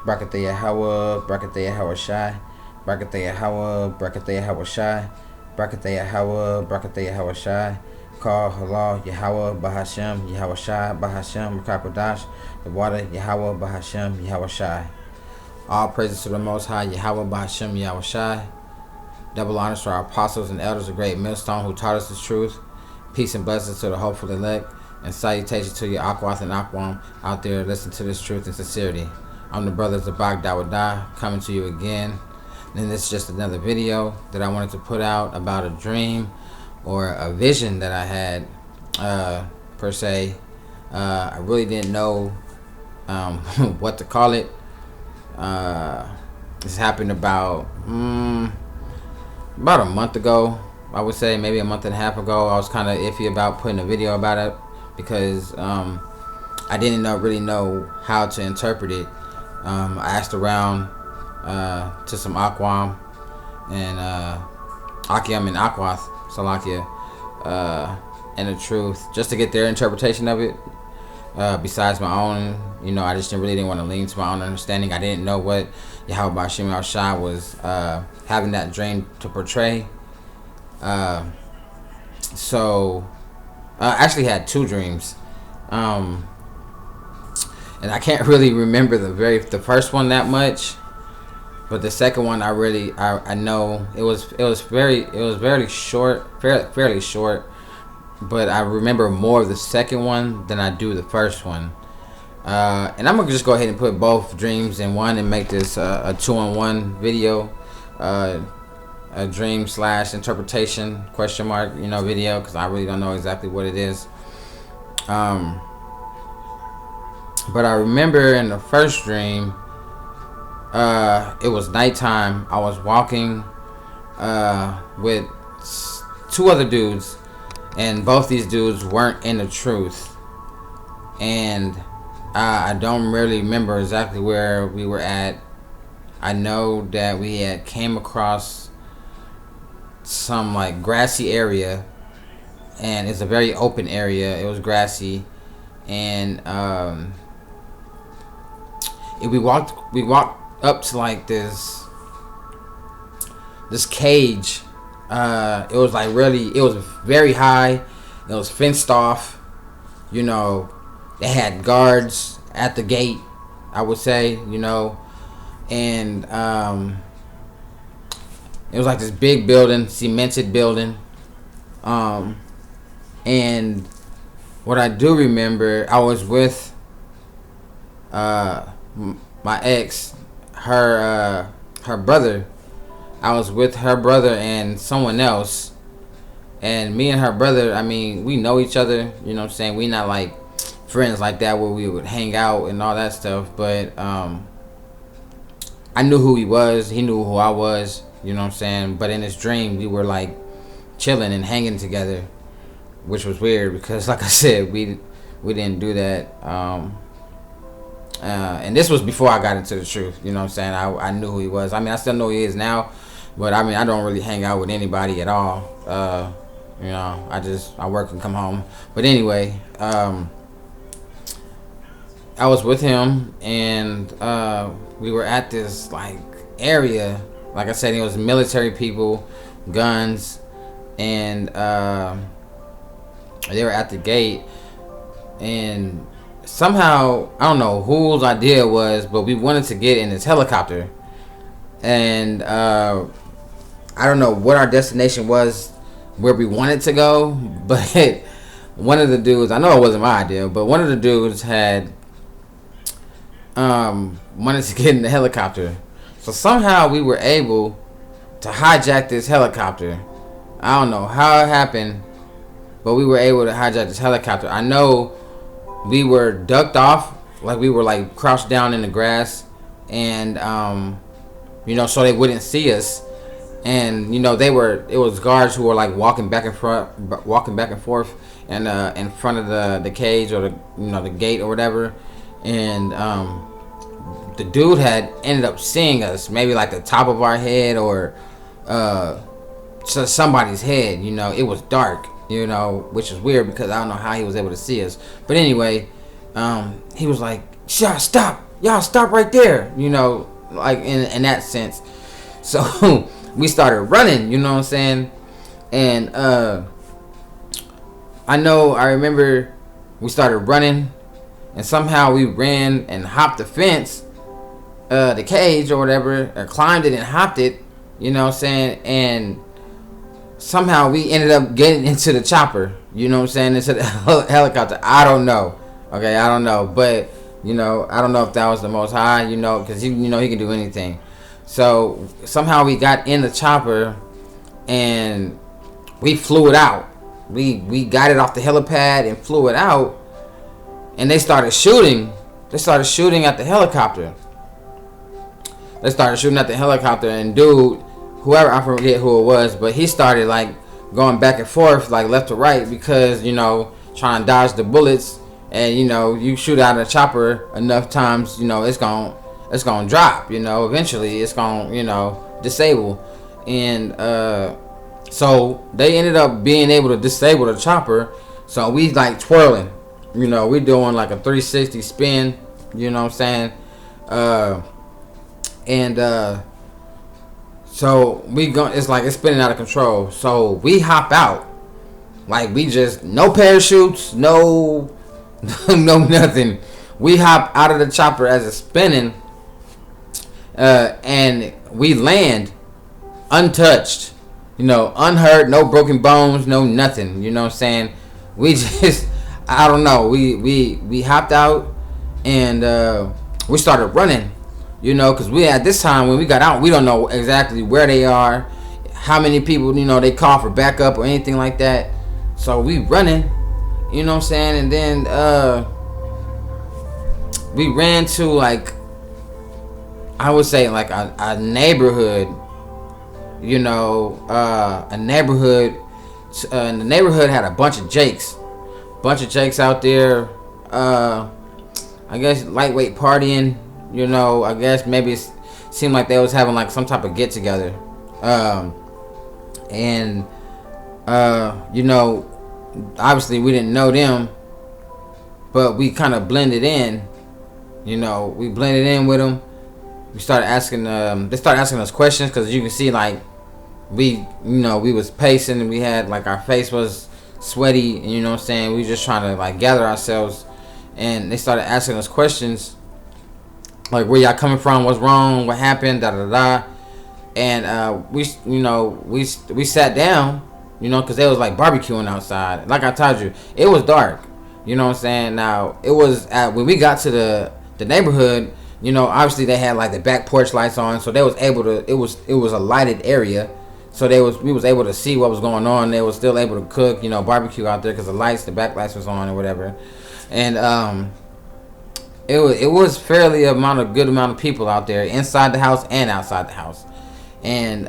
Brakataya Hawa, Brakataya Hawa Shai, Brakataya Hawa, Brakataya Hawa Shai, Brakataya Hawa, Brakataya Hawa Shai, Call Halal Yahweh Bahashem, Yahweh Shai, Bahashem, Rakakodash, the water Yahweh Bahashem, Yahweh Shai. All praises to the Most High, Yahweh Bahashem, Yahweh Shai. Double honors to our apostles and elders of Great Millstone who taught us the truth. Peace and blessings to the hopeful elect. And salutations to your Akwath and Akwam out there listening to this truth and sincerity. I'm the brothers of Bagdawadah coming to you again. And this is just another video that I wanted to put out about a dream or a vision that I had, per se. I really didn't know what to call it. This happened about a month ago, I would say, maybe a month and a half ago. I was kind of iffy about putting a video about it because I didn't really know how to interpret it. I asked around to some Akwam and Akiam and Akwath, Salakia, and the truth, just to get their interpretation of it. Besides my own, I just really didn't want to lean to my own understanding. I didn't know what Yahweh Bashim Al-Shah was having that dream to portray. So I actually had two dreams, and I can't really remember the first one that much, but the second one I know it was fairly short, but I remember more of the second one than I do the first one. And I'm gonna just go ahead and put both dreams in one and make this a 2-in-1 video, a dream / interpretation video, because I really don't know exactly what it is. But I remember in the first dream, it was nighttime. I was walking with two other dudes, and both these dudes weren't in the truth. And I don't really remember exactly where we were at. I know that we had came across some like grassy area, and it's a very open area. It was grassy, and we walked up to like this cage. It was like it was very high. It was fenced off. They had guards at the gate, I would say, and it was like this big building, cemented building. And what I do remember, I was with my ex, her brother. I was with her brother and someone else, and me and her brother, we know each other, we not like friends like that where we would hang out and all that stuff, but I knew who he was, he knew who I was, but in this dream we were like chilling and hanging together, which was weird because, like I said, we didn't do that. And this was before I got into the truth, I knew who he was. I still know who he is now, but I don't really hang out with anybody at all. I work and come home. But anyway, I was with him, and we were at this like area. Like I said, it was military people, guns, and they were at the gate. And somehow, I don't know whose idea it was, but we wanted to get in this helicopter. And I don't know what our destination was, where we wanted to go, but one of the dudes, I know it wasn't my idea, but one of the dudes had wanted to get in the helicopter. So somehow we were able to hijack this helicopter. I don't know how it happened, but we were able to hijack this helicopter. I know we were ducked off, like we were like crouched down in the grass, and so they wouldn't see us. And it was guards who were like walking back and forth, and in front of the cage or the gate or whatever. And the dude had ended up seeing us, maybe like the top of our head or somebody's head. It was dark, which is weird because I don't know how he was able to see us. But anyway, he was like, "Stop!" y'all stop right there, you know, like in that sense. So we started running, you know what I'm saying? And I remember we started running, and somehow we ran and hopped the fence, the cage or whatever, or climbed it and hopped it, you know what I'm saying? And somehow we ended up getting into the chopper, you know what I'm saying, into the helicopter. I don't know. Okay, I don't know. But, you know, I don't know if that was the Most High, you know, because, you know, he can do anything. So somehow we got in the chopper and we flew it out. We got it off the helipad and flew it out. And they started shooting. They started shooting at the helicopter. And dude, whoever, I forget who it was, but he started like going back and forth, like left to right, because, you know, trying to dodge the bullets. And, you know, you shoot out a chopper enough times, you know, it's gonna drop, you know, eventually it's gonna, you know, disable. And so they ended up being able to disable the chopper. So we like twirling, you know, we doing like a 360 spin, you know what I'm saying? So we go, it's like it's spinning out of control. So we hop out, like we just, no parachutes, no no nothing. We hop out of the chopper as it's spinning, and we land untouched, you know, unhurt, no broken bones, no nothing, you know what I'm saying? We just, I don't know, we hopped out, and we started running, you know, because we, at this time when we got out, we don't know exactly where they are, how many people, you know, they call for backup or anything like that. So we running, you know what I'm saying? And then we ran to, like, I would say like a neighborhood, you know, a neighborhood, and the neighborhood had a bunch of Jakes out there, I guess lightweight partying, you know, I guess maybe it seemed like they was having like some type of get together, and you know, obviously we didn't know them, but we kind of blended in, you know, we blended in with them. We started asking, they started asking us questions, because you can see, like, we, you know, we was pacing, and we had, like, our face was sweaty, and, you know what I'm saying, we were just trying to, like, gather ourselves. And they started asking us questions, like, where y'all coming from, what's wrong, what happened, da da da. And we, you know, we sat down, you know, because they was like barbecuing outside. Like I told you, it was dark, you know what I'm saying. Now it was when we got to the neighborhood, you know, obviously they had like the back porch lights on, so they was able to, it was a lighted area, so we was able to see what was going on. They was still able to cook, you know, barbecue out there, because the back lights was on or whatever. And it was fairly good amount of people out there, inside the house and outside the house. And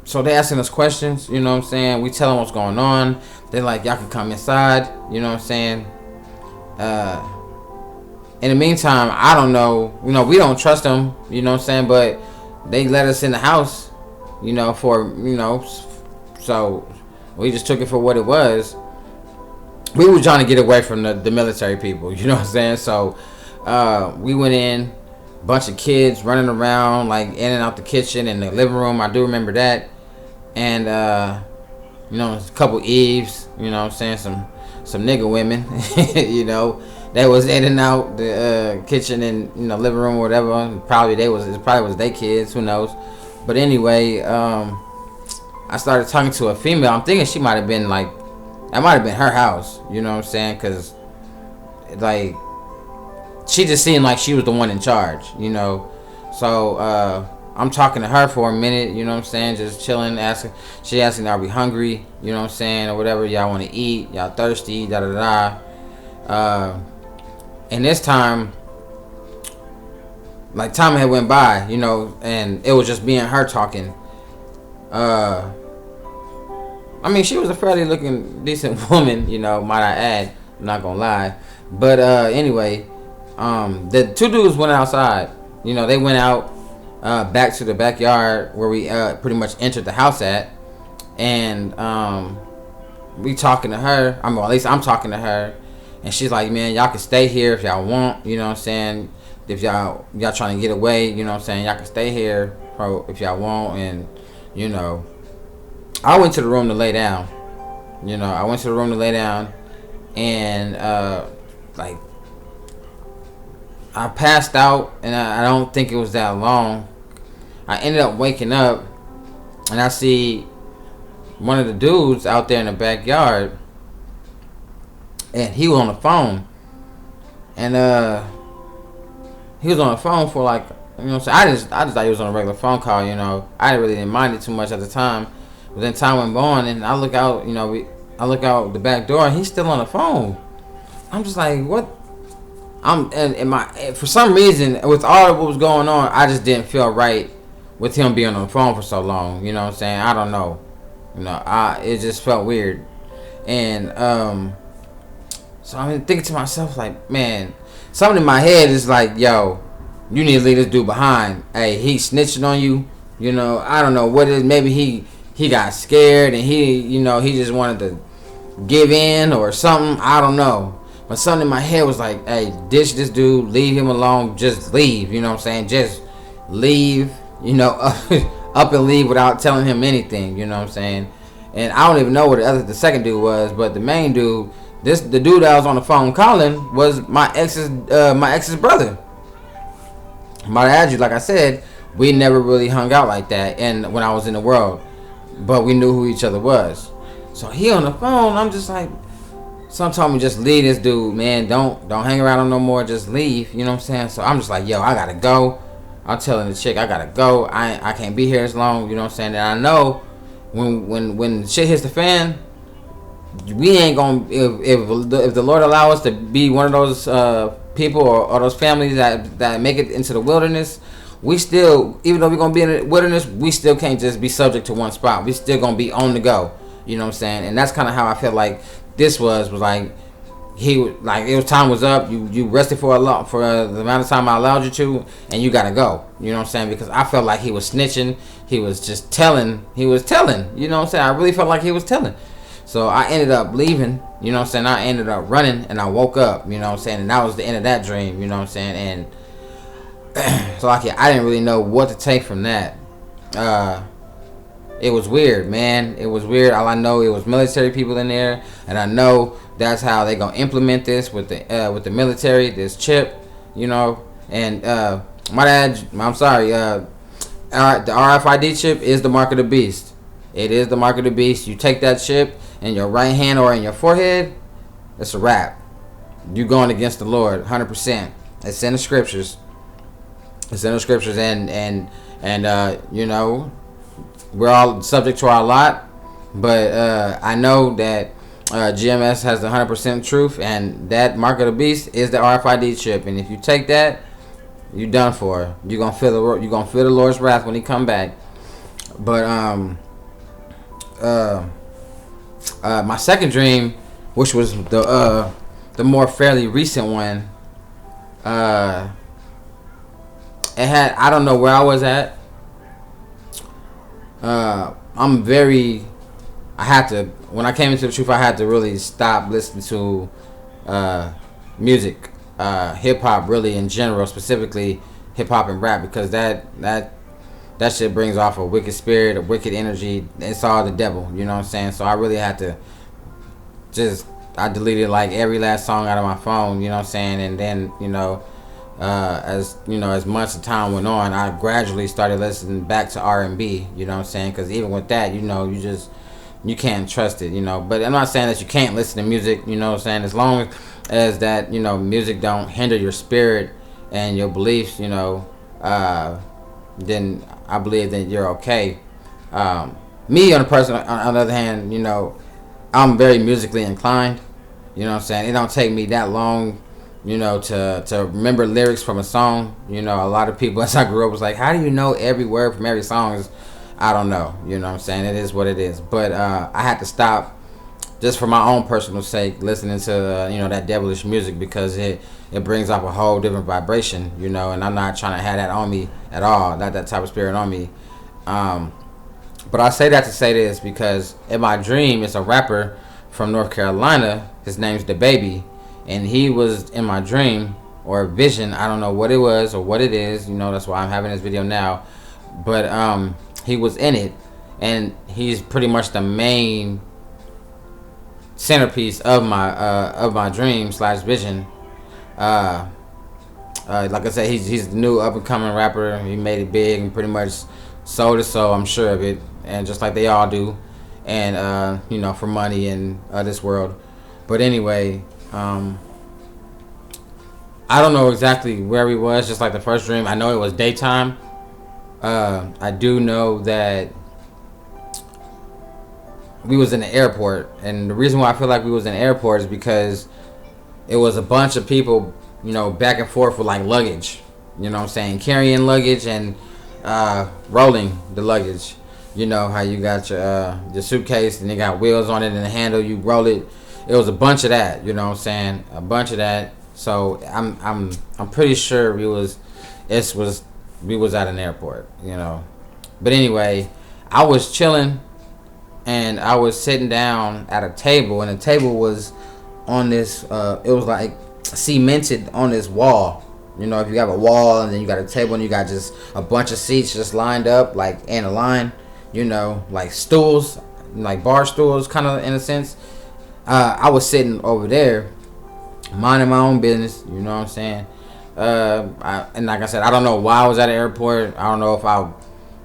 so they asking us questions, you know what I'm saying. We tell them what's going on. They're like, y'all can come inside, you know what I'm saying. In the meantime, I don't know, you know, we don't trust them, you know what I'm saying, but they let us in the house, you know, for, you know, so we just took it for what it was. We were trying to get away from the military people, you know what I'm saying. So we went in, bunch of kids running around, like, in and out the kitchen and the living room. I do remember that. And you know, a couple Eves, you know what I'm saying, some nigga women, you know, that was in and out the kitchen and, you know, living room or whatever. It probably was their kids, who knows. But anyway, I started talking to a female. I'm thinking she might have been like, that might have been her house, you know what I'm saying, because, like, she just seemed like she was the one in charge, you know. So I'm talking to her for a minute, you know what I'm saying, just chilling, she asking, are we hungry, you know what I'm saying, or whatever, y'all want to eat, y'all thirsty, da da da. And this time, like, time had went by, you know, and it was just me and her talking. I mean, she was a fairly looking decent woman, you know, might I add, I'm not gonna lie. But anyway, the two dudes went outside, you know, they went out back to the backyard where we pretty much entered the house at. And we talking to her, I mean, well, at least I'm talking to her, And she's like, man, y'all can stay here if y'all want, you know what I'm saying? If y'all trying to get away, you know what I'm saying, y'all can stay here if y'all want. And, you know, I went to the room to lay down. You know, I went to the room to lay down, and like, I passed out, and I don't think it was that long. I ended up waking up, and I see one of the dudes out there in the backyard, and he was on the phone. And he was on the phone for like, you know what I'm saying? I just thought he was on a regular phone call, you know. I really didn't mind it too much at the time. But then time went on, and I look out, you know, I look out the back door, and he's still on the phone. I'm just like, what? For some reason, with all of what was going on, I just didn't feel right with him being on the phone for so long. You know what I'm saying? I don't know. You know, it just felt weird. And so I'm thinking to myself, like, man, something in my head is like, yo, you need to leave this dude behind. Hey, he's snitching on you. You know, I don't know what it is. Maybe he got scared, and he just wanted to give in or something. I don't know. But something in my head was like, hey, ditch this dude, leave him alone, just leave, you know what I'm saying? Just leave, you know, up and leave without telling him anything, you know what I'm saying? And I don't even know what the second dude was, but the main dude, the dude that I was on the phone calling was my ex's brother. Might add you, like I said, we never really hung out like that, and when I was in the world, but we knew who each other was. So he on the phone, I'm just like, some told me just leave this dude, man. Don't hang around him no more. Just leave. You know what I'm saying? So I'm just like, yo, I gotta go. I'm telling the chick I gotta go. I can't be here as long. You know what I'm saying? And I know when shit hits the fan, we ain't gonna if the Lord allow us to be one of those people or those families that make it into the wilderness. We still, even though we're gonna be in the wilderness, we still can't just be subject to one spot. We still gonna be on the go. You know what I'm saying? And that's kind of how I felt like this was like, time was up. You rested for the amount of time I allowed you to, and you gotta go. You know what I'm saying? Because I felt like he was snitching. He was just telling. He was telling. You know what I'm saying? I really felt like he was telling. So I ended up leaving. You know what I'm saying? I ended up running, and I woke up. You know what I'm saying? And that was the end of that dream. You know what I'm saying? And so like, I didn't really know what to take from that. It was weird, man. It was weird. All I know, it was military people in there, and I know that's how they gonna implement this with the military. This chip, you know. And I'm sorry. The RFID chip is the mark of the beast. It is the mark of the beast. You take that chip in your right hand or in your forehead, it's a wrap. You going against the Lord, 100%. It's in the scriptures. It's in the scriptures, and you know. We're all subject to our lot, but I know that GMS has the 100% truth, and that mark of the beast is the RFID chip. And if you take that, you're done for. You're gonna feel the Lord's wrath when He come back. But my second dream, which was the more fairly recent one, it had, I don't know where I was at. When I came into the truth, I had to really stop listening to music, hip hop really in general, specifically hip hop and rap, because that shit brings off a wicked spirit, a wicked energy. It's all the devil, you know what I'm saying? So I really had to I deleted like every last song out of my phone, you know what I'm saying? And then, you know, as much as time went on, I gradually started listening back to R&B, you know what I'm saying? Because even with that, you know, you can't trust it, you know. But I'm not saying that you can't listen to music, you know what I'm saying? As long as that, you know, music don't hinder your spirit and your beliefs, you know, then I believe that you're okay. Me, on the other hand, you know, I'm very musically inclined, you know what I'm saying? It don't take me that long, you know, to remember lyrics from a song. You know, a lot of people as I grew up was like, how do you know every word from every song? I don't know, you know what I'm saying? It is what it is. But I had to stop, just for my own personal sake, listening to you know, that devilish music, because it brings up a whole different vibration, you know, and I'm not trying to have that on me at all, not that type of spirit on me. But I say that to say this, because in my dream, it's a rapper from North Carolina. His name's DaBaby. and he was in my dream or vision. I don't know what it was or what it is. You know, that's why I'm having this video now. But he was in it, and he's pretty much the main centerpiece of my dream slash vision. Like I said, he's the new up and coming rapper. He made it big and pretty much sold it, so I'm sure of it. And just like they all do, and you know, for money and this world. But anyway, I don't know exactly where he was. Just like the first dream, I know it was daytime. I do know that we was in the airport, and the reason why I feel like we was in the airport is because it was a bunch of people, you know, back and forth with like luggage, you know what I'm saying, carrying luggage and rolling the luggage. You know how you got your suitcase and they got wheels on it and the handle, you roll it. It was a bunch of that, you know what I'm saying, a bunch of that. So I'm pretty sure we was at an airport, you know. But anyway, I was chilling and I was sitting down at a table, and the table was on this it was like cemented on this wall. You know, if you have a wall and then you got a table and you got just a bunch of seats just lined up like in a line, you know, like stools, like bar stools kind of in a sense. I was sitting over there minding my own business, you know what I'm saying. And like I said, I don't know why I was at an airport. I don't know if I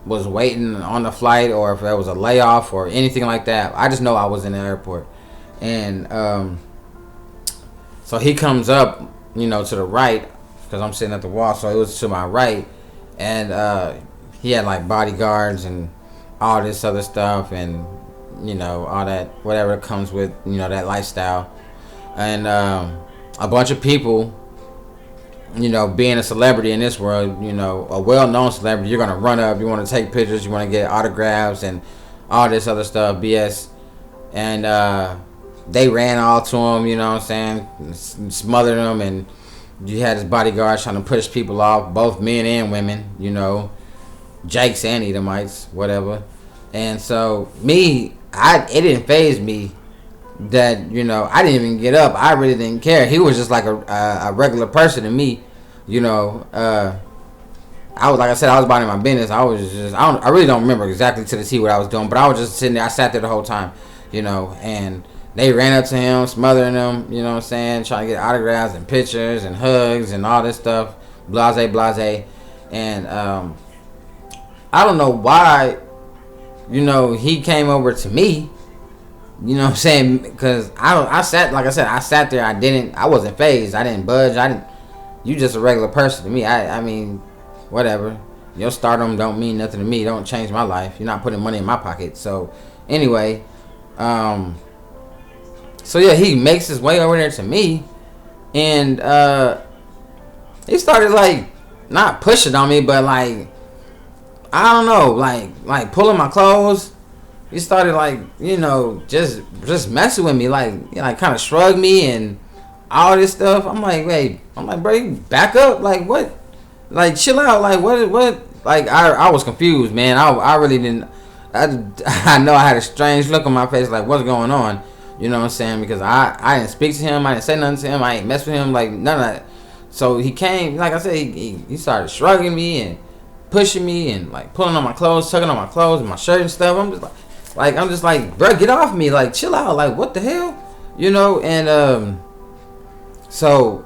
was waiting on the flight or if there was a layoff or anything like that. I just know I was in the airport. And so he comes up, you know, to the right, because I'm sitting at the wall, so it was to my right. And he had like bodyguards and all this other stuff, and you know, all that, whatever comes with, you know, that lifestyle. And a bunch of people, you know, being a celebrity in this world, you know, a well-known celebrity, you're gonna run up, you want to take pictures, you want to get autographs and all this other stuff, BS. And they ran all to him, you know what I'm saying, smothered him, and you had his bodyguards trying to push people off, both men and women, you know, Jakes and Edomites, whatever. And so me, it didn't faze me that, you know, I didn't even get up. I really didn't care. He was just like a regular person to me, you know. I was, like I said, I was minding my business. I was just, I really don't remember exactly to the T what I was doing, but I was just sitting there. I sat there the whole time, you know, and they ran up to him, smothering him, you know what I'm saying, trying to get autographs and pictures and hugs and all this stuff, blase. And I don't know why, you know, he came over to me, you know what I'm saying, because I sat there, I wasn't fazed, I didn't budge, you just a regular person to me. I mean, whatever, your stardom don't mean nothing to me, don't change my life, you're not putting money in my pocket. So anyway, so yeah, he makes his way over there to me, and he started like not pushing on me, but like, I don't know, like pulling my clothes. He started like, you know, just messing with me, like, you know, like kind of shrugged me and all this stuff. I'm like, wait, bro, you back up, like what, like chill out, like what, like I was confused, man. I really didn't. I know I had a strange look on my face, like what's going on, you know what I'm saying, because I didn't speak to him, I didn't say nothing to him, I ain't mess with him, like none of that. So he came, like I said, he started shrugging me and pushing me and like pulling on my clothes, tugging on my clothes and my shirt and stuff. I'm just like, bro, get off me, like chill out, like what the hell, you know. And so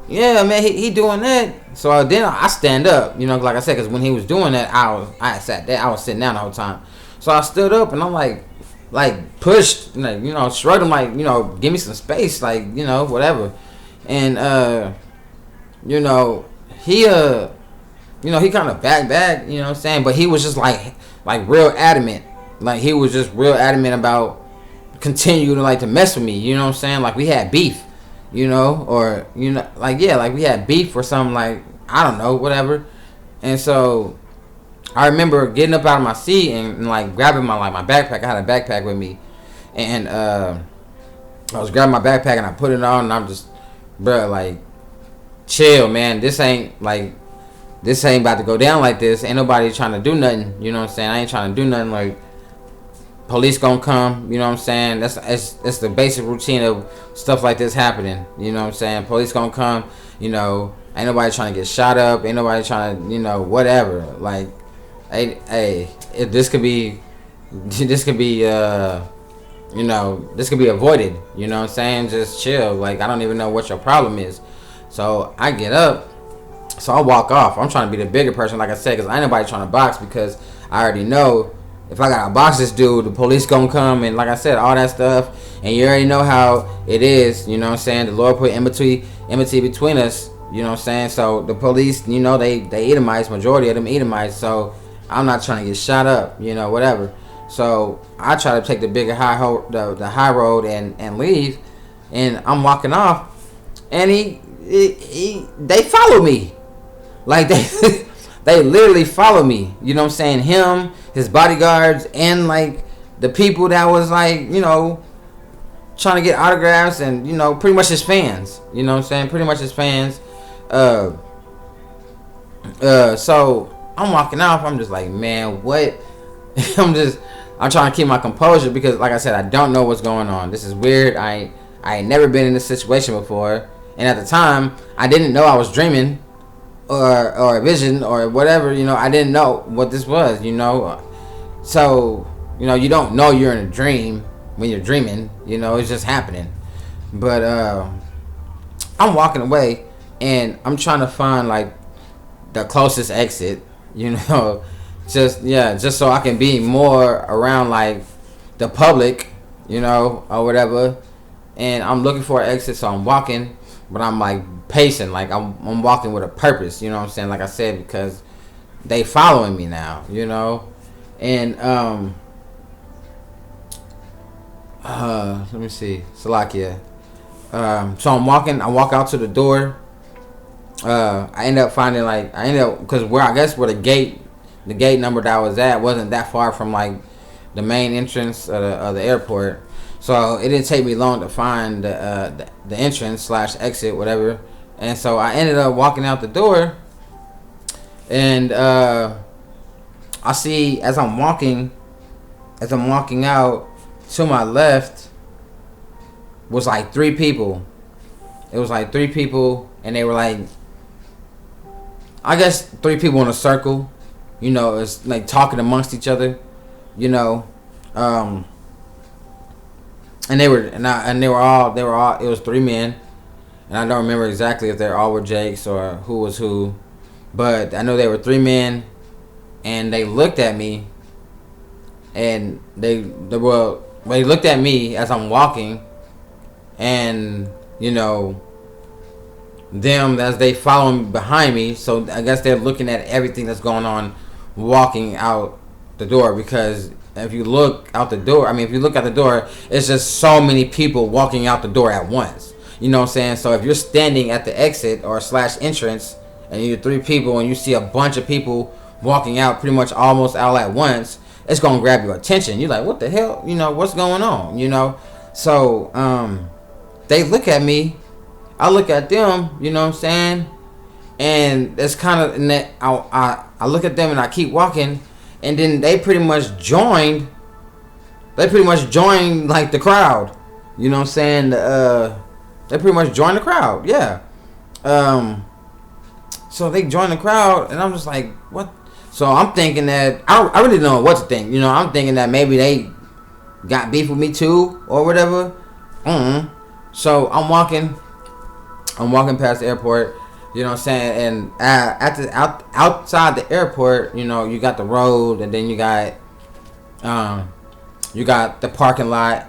yeah, man, he doing that. So then I stand up, you know, like I said, because when he was doing that, I sat there, I was sitting down the whole time. So I stood up and I'm like pushed, like, you know, shrugged him, like, you know, give me some space, like, you know, whatever. And you know, he you know, he kind of back, you know what I'm saying, but he was just like real adamant, like he was just real adamant about continuing to like to mess with me, you know what I'm saying, like we had beef, you know, or, you know, like, yeah, like we had beef or something, like, I don't know, whatever. And so I remember getting up out of my seat and like grabbing my backpack. I had a backpack with me, and I was grabbing my backpack and I put it on, and I'm just, bro, like, chill, man, this ain't about to go down like this. Ain't nobody trying to do nothing, you know what I'm saying, I ain't trying to do nothing like police gonna come. You know what I'm saying? It's the basic routine of stuff like this happening. You know what I'm saying? Police gonna come. You know, ain't nobody trying to get shot up. Ain't nobody trying to, you know, whatever. Like, this could be, this could be, you know, this could be avoided. You know what I'm saying? Just chill. Like, I don't even know what your problem is. So I get up. So I walk off. I'm trying to be the bigger person, like I said, because ain't nobody trying to box, because I already know if I gotta box this dude, the police gonna come, and like I said, all that stuff. And you already know how it is. You know what I'm saying? The Lord put enmity between us. You know what I'm saying? So the police, you know, they Edomites, majority of them Edomites. So I'm not trying to get shot up, you know, whatever. So I try to take the bigger the high road and leave, and I'm walking off, and they follow me, like they literally follow me. You know what I'm saying? Him, his bodyguards, and like the people that was like, you know, trying to get autographs, and you know, pretty much his fans. You know what I'm saying? Pretty much his fans. So I'm walking off. I'm just like, man, what? I'm trying to keep my composure, because like I said, I don't know what's going on. This is weird. I ain't never been in this situation before, and at the time I didn't know I was dreaming or a vision or whatever. You know, I didn't know what this was, you know. So, you know, you don't know you're in a dream when you're dreaming, you know, it's just happening. But I'm walking away, and I'm trying to find like the closest exit, you know, just so I can be more around like the public, you know, or whatever. And I'm looking for an exit, so I'm walking, but I'm like pacing, like I'm walking with a purpose, you know what I'm saying? Like I said, because they following me now, you know. And let me see, Salakia. So I walk out to the door. I end up finding because where the gate number that I was at wasn't that far from like the main entrance of the airport. So it didn't take me long to find the entrance / exit, whatever. And so I ended up walking out the door, and I see as I'm walking out, to my left was like 3 people. It was like 3 people, and they were like, I guess 3 people in a circle. You know, it's like talking amongst each other. You know, and they were all. It was 3 men, and I don't remember exactly if they all were Jakes or who was who, but I know they were 3 men, and they looked at me, and they looked at me as I'm walking, and you know, them as they following behind me. So I guess they're looking at everything that's going on walking out the door, because if you look out the door, it's just so many people walking out the door at once. You know what I'm saying? So if you're standing at the exit or / entrance, and you're 3 people, and you see a bunch of people walking out pretty much almost all at once, it's gonna grab your attention. You're like, what the hell? You know, what's going on? You know? So they look at me, I look at them, you know what I'm saying? And it's kind of, and I look at them and I keep walking, and then they pretty much joined like the crowd. You know what I'm saying? They pretty much joined the crowd, yeah. So they joined the crowd, and I'm just like, what? So I'm thinking that, I really don't know what to think. You know, I'm thinking that maybe they got beef with me too, or whatever. So I'm walking past the airport, you know what I'm saying, and outside the airport, you know, you got the road, and then you got the parking lot,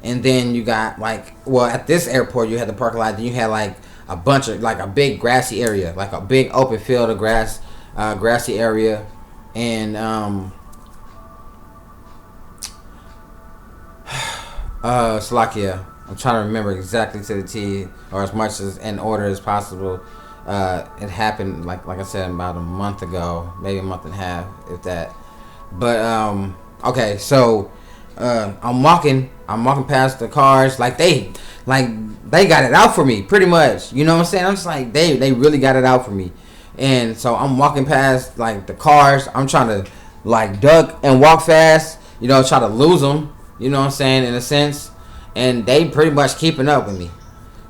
and then you got at this airport you had the parking lot, then you had like a bunch of a big grassy area, like a big open field of grassy area, and Slovakia. I'm trying to remember exactly to the T, or as much as in order as possible. It happened like I said about a month ago, maybe a month and a half, if that. But okay, so I'm walking past the cars, like they got it out for me, pretty much. You know what I'm saying? I'm just like, they really got it out for me. And so I'm walking past like the cars. I'm trying to like duck and walk fast, try to lose them. You know what I'm saying, in a sense, and they pretty much keeping up with me.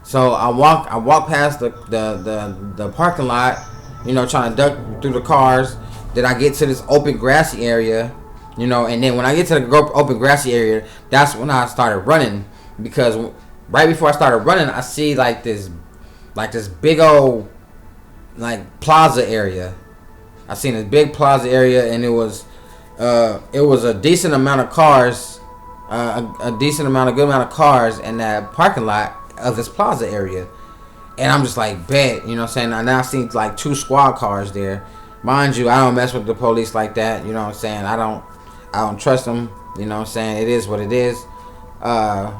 So I walk past the parking lot, trying to duck through the cars. Then I get to this open grassy area, and then when I get to the open grassy area, that's when I started running, because right before I started running, I see like this big old like plaza area. I seen this big plaza area, and it was a decent amount of cars, a good amount of cars in that parking lot of this plaza area. And I'm just like, bet, you know what I'm saying? And I seen like 2 squad cars there. Mind you, I don't mess with the police like that, you know what I'm saying? I don't trust them, you know what I'm saying? It is what it is. I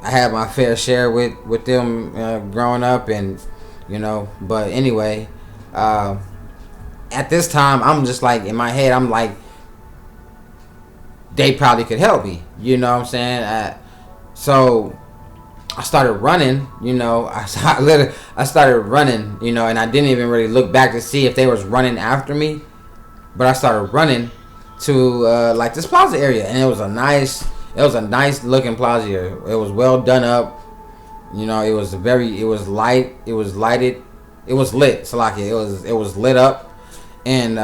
had my fair share with them growing up, and but anyway, at this time, I'm just like, in my head, I'm like, they probably could help me, you know what I'm saying? So I started running, I started running, and I didn't even really look back to see if they was running after me, but I started running to like this plaza area, and it was a nice looking plaza area. It was well done up, it was light, it was lighted, it was lit, so like it was lit up, and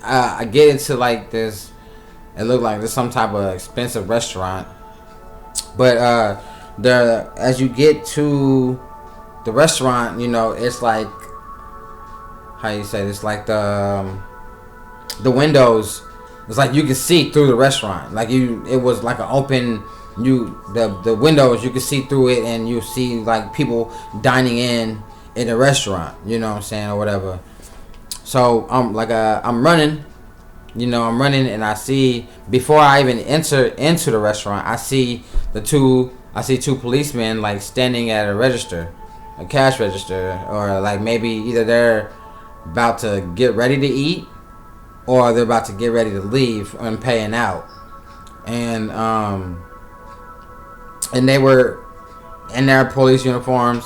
I get into like this. It looked like this some type of expensive restaurant. But as you get to the restaurant, it's like, how you say this, like the windows. It's like you can see through the restaurant. Like it was like an open. The windows, you can see through it, and you see like people dining in the restaurant. You know what I'm saying, or whatever. So I'm running. I'm running, and I see, before I even enter into the restaurant, I see two policemen like standing at a cash register, or like maybe either they're about to get ready to eat, or they're about to get ready to leave and paying out. And they were in their police uniforms,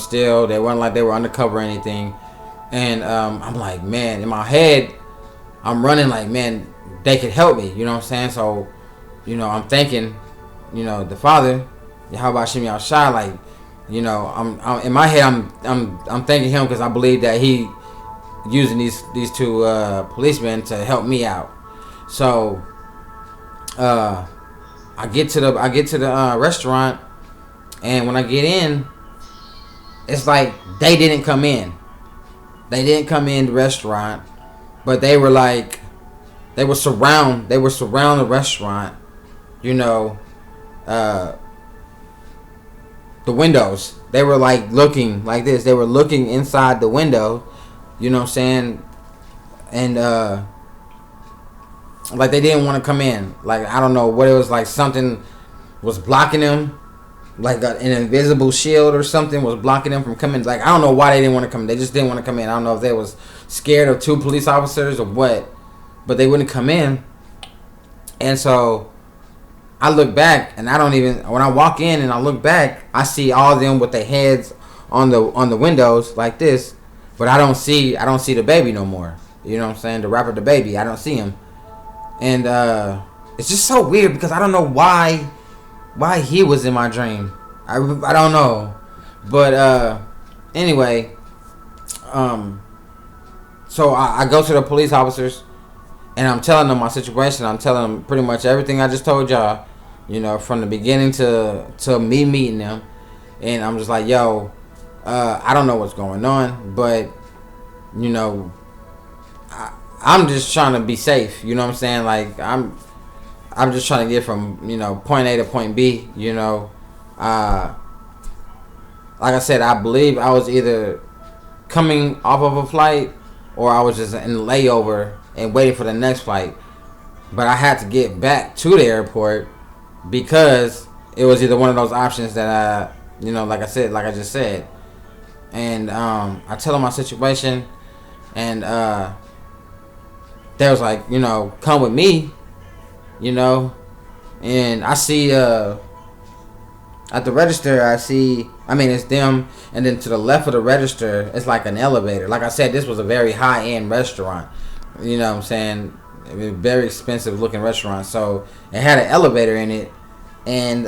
still, they weren't like they were undercover or anything. And I'm like, man, in my head, I'm running like, man, they could help me, you know what I'm saying? So, I'm thinking, the Father, how about Shimmy Shai, like, I'm in my head, I'm thanking him, because I believe that he using these 2 policemen to help me out. So I get to the restaurant, and when I get in, it's like they didn't come in the restaurant. But they were like, they were surround the restaurant, the windows. They were like looking like this. They were looking inside the window, you know what I'm saying? And like they didn't want to come in. Like, I don't know what it was, like something was blocking them. Like an invisible shield or something was blocking them from coming. Like, I don't know why they didn't want to come in. They just didn't want to come in. I don't know if they was scared of 2 police officers or what, but they wouldn't come in. And so I look back, and when I walk in and I look back, I see all of them with their heads on the windows like this, but I don't see the baby no more. You know what I'm saying? The rapper, the baby, I don't see him. And it's just so weird, because I don't know why he was in my dream. I don't know. But anyway, so I go to the police officers, and I'm telling them my situation. I'm telling them pretty much everything I just told y'all, from the beginning to me meeting them. And I'm just like, yo, I don't know what's going on, but I'm just trying to be safe. You know what I'm saying? Like, I'm just trying to get from, point A to point B, Like I said, I believe I was either coming off of a flight, or I was just in layover and waiting for the next flight. But I had to get back to the airport, because it was either one of those options that like I just said. And I tell them my situation, and they was like, come with me. And I see at the register, it's them, and then to the left of the register, it's like an elevator. Like I said, this was a very high-end restaurant. You know what I'm saying? It was a very expensive looking restaurant. So it had an elevator in it, and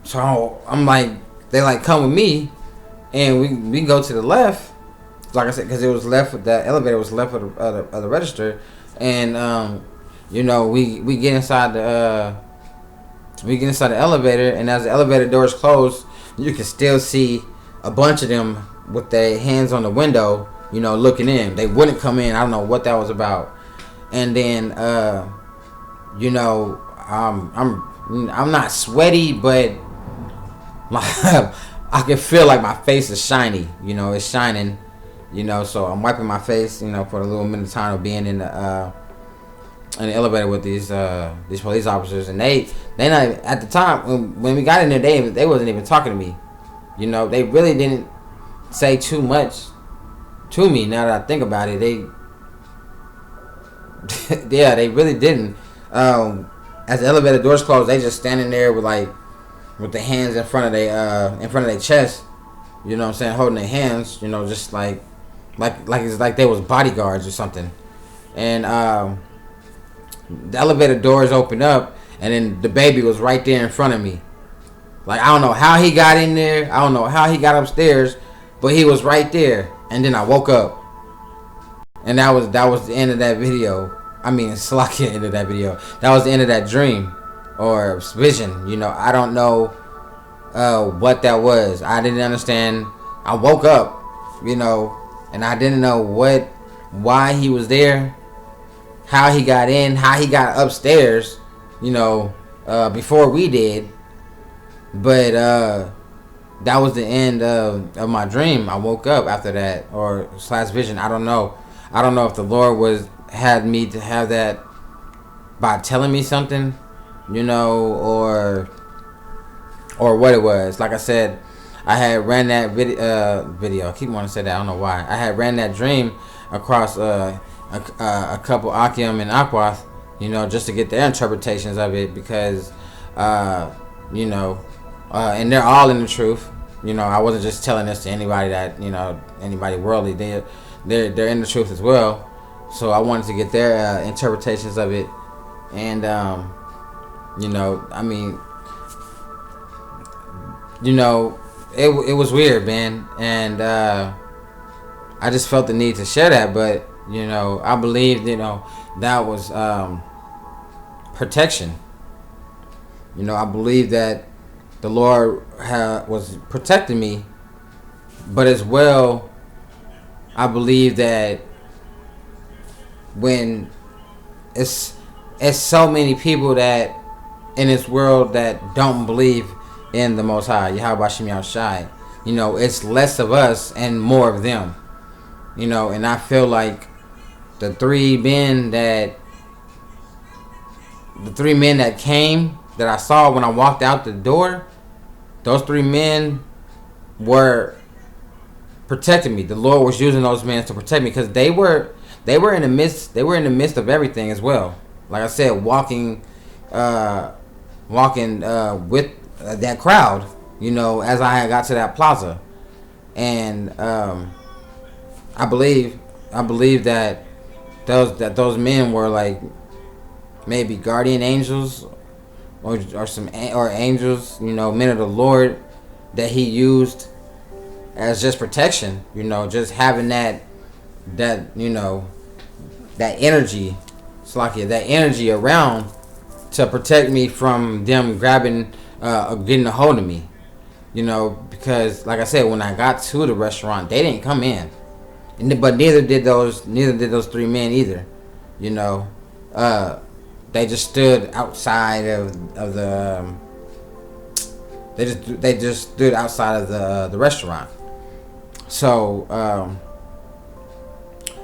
so I'm like, they like come with me, and we go to the left. Like I said, because it was left with the elevator was left of the register, and you know, we get inside the elevator, and as the elevator doors close, you can still see a bunch of them with their hands on the window, you know, looking in. They wouldn't come in. I don't know what that was about. And then you know, I'm not sweaty, but I can feel like my face is shiny. You know, it's shining. You know, so I'm wiping my face. You know, for a little minute of time of being in the elevator with these police officers, and they not at the time when we got in there, they wasn't even talking to me. You know, they really didn't say too much to me. Now that I think about it, they yeah, they really didn't. As the elevator doors closed, they just standing there with the hands in front of their chest. You know what I'm saying, holding their hands. You know, just like it's like they was bodyguards or something. And the elevator doors opened up, and then the baby was right there in front of me. Like, I don't know how he got in there. I don't know how he got upstairs, but he was right there. And then I woke up, and that was the end of that video. I mean, it's like the end of that video. That was the end of that dream or vision. You know, I don't know what that was. I didn't understand. I woke up, you know, and I didn't know why he was there, how he got in, how he got upstairs, you know, before we did. But that was the end of my dream. I woke up after that, or slash vision. I don't know if the Lord had me to have that by telling me something, you know, or what it was. Like I said, I had ran that video. I keep wanting to say that. I don't know why. I had ran that dream across a couple Akim and Akwath, you know, just to get their interpretations of it, because you know, and they're all in the truth. You know, I wasn't just telling this to anybody that, you know, anybody worldly. They're in the truth as well. So I wanted to get their interpretations of it, and you know, I mean, you know, it was weird, man, and I just felt the need to share that. But you know, I believed, you know, that was protection. You know, I believe that the Lord was protecting me, but as well, I believe that when it's so many people that in this world that don't believe in the Most High, Yahweh Shem Yahushai, you know, it's less of us and more of them. You know, and I feel like the three men that came that I saw when I walked out the door, those three men were protecting me. The Lord was using those men to protect me, because they were in the midst of everything as well. Like I said, walking with that crowd, you know, as I got to that plaza. And I believe that those men were like maybe guardian angels or angels, you know, men of the Lord that he used as just protection, you know, just having that you know, that energy, that energy around to protect me from them grabbing getting a hold of me, you know, because like I said, when I got to the restaurant, they didn't come in, but neither did those three men either, you know. They just stood outside of the they just stood outside of the restaurant. So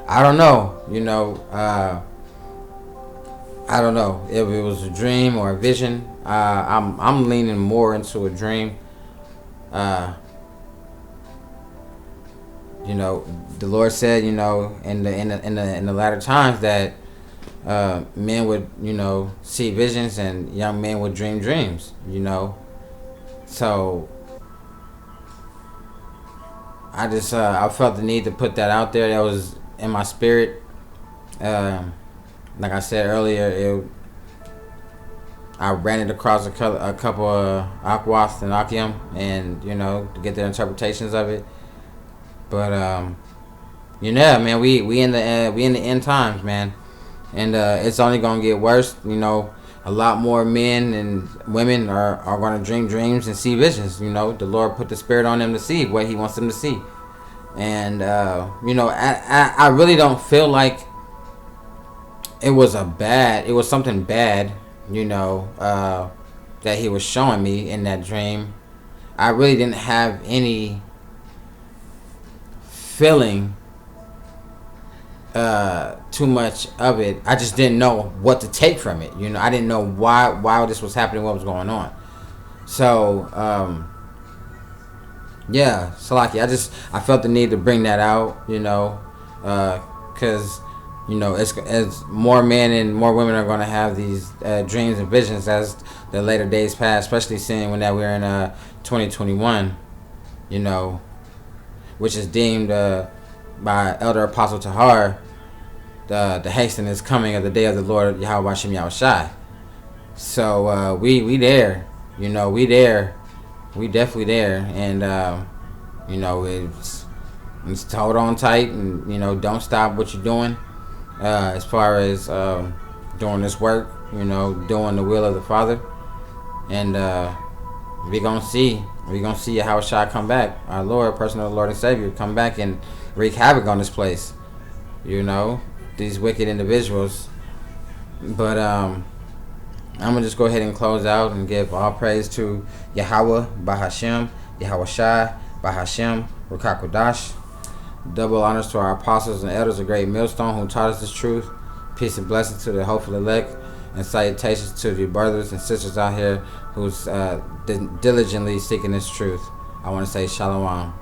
I don't know, you know, I don't know if it was a dream or a vision. I'm leaning more into a dream. You know, the Lord said, you know, in the latter times that men would, you know, see visions and young men would dream dreams, you know. So I just I felt the need to put that out there. That was in my spirit. Like I said earlier, I ran it across a couple of Akwath and Akim, and to get their interpretations of it. But man, we in the end times, man, and it's only gonna get worse. A lot more men and women are gonna dream dreams and see visions. The Lord put the Spirit on them to see what He wants them to see, and I really don't feel like it was something bad, that He was showing me in that dream. I really didn't have any feeling too much of it. I just didn't know what to take from it. I didn't know why this was happening, what was going on. So Salaki, I felt the need to bring that out, because as more men and more women are going to have these dreams and visions as the later days pass, especially seeing when that we're in 2021, which is deemed by Elder Apostle Tahar the hastening is coming of the day of the Lord Yahweh Hashem Yahushai. So we there, we there, we definitely there, and it's hold on tight, and don't stop what you're doing as far as doing this work, doing the will of the Father, and we gonna see Yahushua come back, our Lord, personal Lord and Savior, come back and wreak havoc on this place, these wicked individuals. But I'm gonna just go ahead and close out and give all praise to Yahweh Bahashem, Yahweh Shai Bahashem, Rukakodash. Double honors to our apostles and elders of Great Millstone who taught us this truth. Peace and blessings to the hopeful elect, and salutations to the brothers and sisters out here who's diligently seeking this truth. I want to say shalom.